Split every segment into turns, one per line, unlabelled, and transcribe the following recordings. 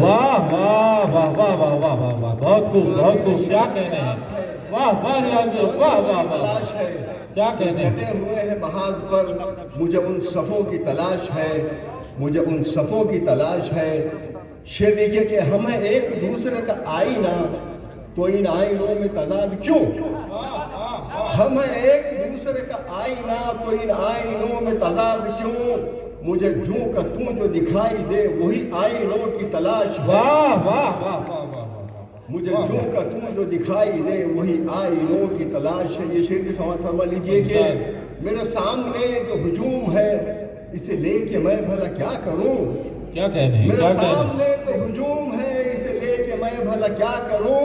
واہ واہ واہ واہ واہ واہ واہ واہ، بہت خوب بہت خوب، کیا کہنے ہیں، واہ واہ ریاض بھائی، واہ واہ واہ،
تلاش ہے،
کیا کہنے ہیں،
ڈٹے ہوئے ہیں محاذ پر، مجھے ان صفوں کی تلاش ہے، مجھے ان صفوں کی تلاش ہے۔ شعر دیکھیے کہ ہم ہیں ایک دوسرے کا آئینہ، تو ان آئینوں میں تضاد کیوں؟ ہم ہیں ایک دوسرے کا آئینہ، تو ان آئینوں میں تضاد کیوں؟ مجھے جوں کا توں جو دکھائی دے وہی آئینوں کی تلاش ہے۔
واہ واہ واہ واہ واہ،
مجھے جوں کا توں جو دکھائی دے وہی آئینوں کی تلاش ہے۔ یہ شعر کی سماعت فرما لیجئے کہ میرے سامنے جو ہجوم ہے اسے لے کے میں بھلا کیا کروں؟
کیا کہنے ہیں،
میرے
کیا کہنے ہیں،
سامنے جو ہجوم ہے اسے لے کے میں بھلا کیا کروں؟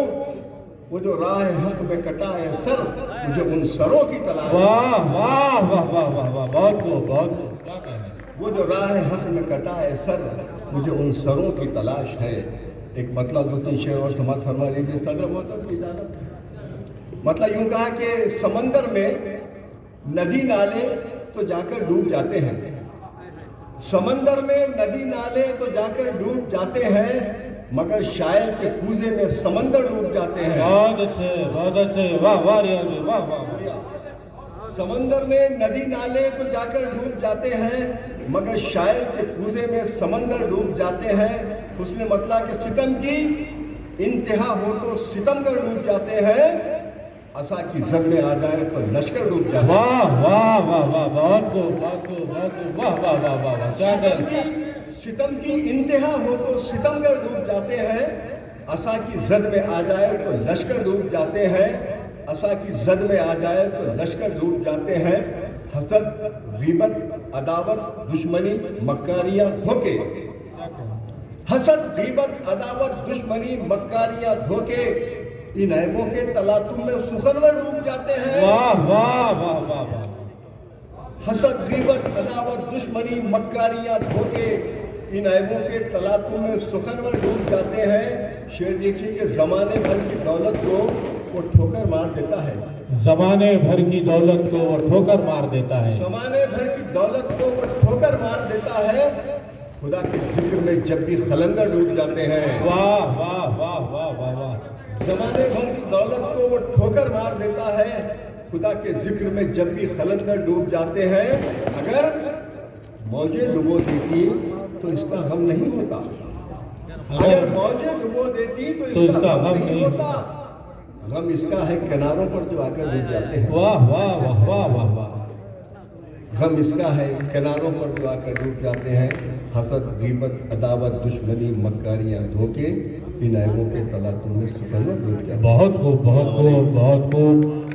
وہ جو راہ حق میں کٹا ہے سر، مجھے ان سروں کی تلاش ہے۔
واہ واہ واہ واہ واہ واہ، بہت خوب بہت خوب، کیا کہنے ہیں،
وہ جو راہ حق میں کٹا ہے سر، مجھے ان سروں کی تلاش ہے۔ ایک مطلب دو تین شعر اور سماعت فرما لیجیے صدر محترم کی اجازت۔ مطلب یوں کہا کہ سمندر میں ندی نالے تو جا کر ڈوب جاتے ہیں، سمندر میں ندی نالے تو جا کر ڈوب جاتے ہیں، مگر شاعر کے کوزے میں سمندر ڈوب جاتے ہیں۔
بہت اچھے، واہ واہ ریاض بھائی، واہ واہ واہ،
سمندر میں ندی نالے تو جا کر ڈوب جاتے ہیں، مگر شاعر کے کوزے میں سمندر ڈوب جاتے ہیں۔ اس نے مطلب کہ ستم کی انتہا ہو تو ستمگر ڈوب جاتے ہیں، عصا کی زد میں آ جائے تو لشکر ڈوب جاتے ہیں۔
واہ واہ واہ واہ، بہت خوب بہت خوب بہت خوب، واہ واہ واہ واہ واہ، کیا کہنے ہیں،
ستم کی انتہا ہو تو ستمگر ڈوب جاتے ہیں، عصا کی زد میں آ جائے تو لشکر ڈوب جاتے ہیں، عصا کی زد میں آ جائے تو لشکر ڈوب جاتے ہیں۔ حسد، غیبت، عداوت، دشمنی، مکاریاں، دھوکے، حسد، غیبت، عداوت، دشمنی، مکاریاں، دھوکے، ان عیبوں کے تلاطم میں سخنور ڈوب جاتے ہیں۔
واہ واہ واہ واہ واہ،
حسد، غیبت، عداوت، دشمنی، مکاریاں، دھوکے، ان عیبوں کے تلاطم میں سخنور ڈوب جاتے ہیں۔ شعر دیکھیے کہ زمانے بھر کی دولت کو وہ ٹھوکر مار دیتا ہے،
زمانے بھر کی دولت کو وہ ٹھوکر مار دیتا ہے،
زمانے بھر کی دولت کو وہ ٹھوکر مار دیتا ہے، خدا کے ذکر میں جب بھی خلندر ڈوب جاتے ہیں۔
واہ واہ واہ واہ واہ واہ،
زمانے بھر کی دولت کو وہ ٹھوکر مار دیتا ہے، خدا کے ذکر میں جب بھی خلندر ڈوب جاتے ہیں۔ اگر موجیں ڈبو دیتی تو اس کا غم نہیں ہوتا، اگر موجیں ڈبو دیتی تو اس کا غم نہیں ہوتا، غم اس کا ہے کناروں پر جو آ کر ڈوب جاتے ہیں۔
واہ واہ واہ واہ واہ واہ،
غم اس کا ہے کناروں پر جو آ کر ڈوب جاتے ہیں۔ حسد، غیبت، عداوت، دشمنی، مکاریاں، دھوکے، ان عیبوں کے تلاطم میں سخنور ڈوب جاتے ہیں۔
بہت خوب بہت خوب بہت خوب،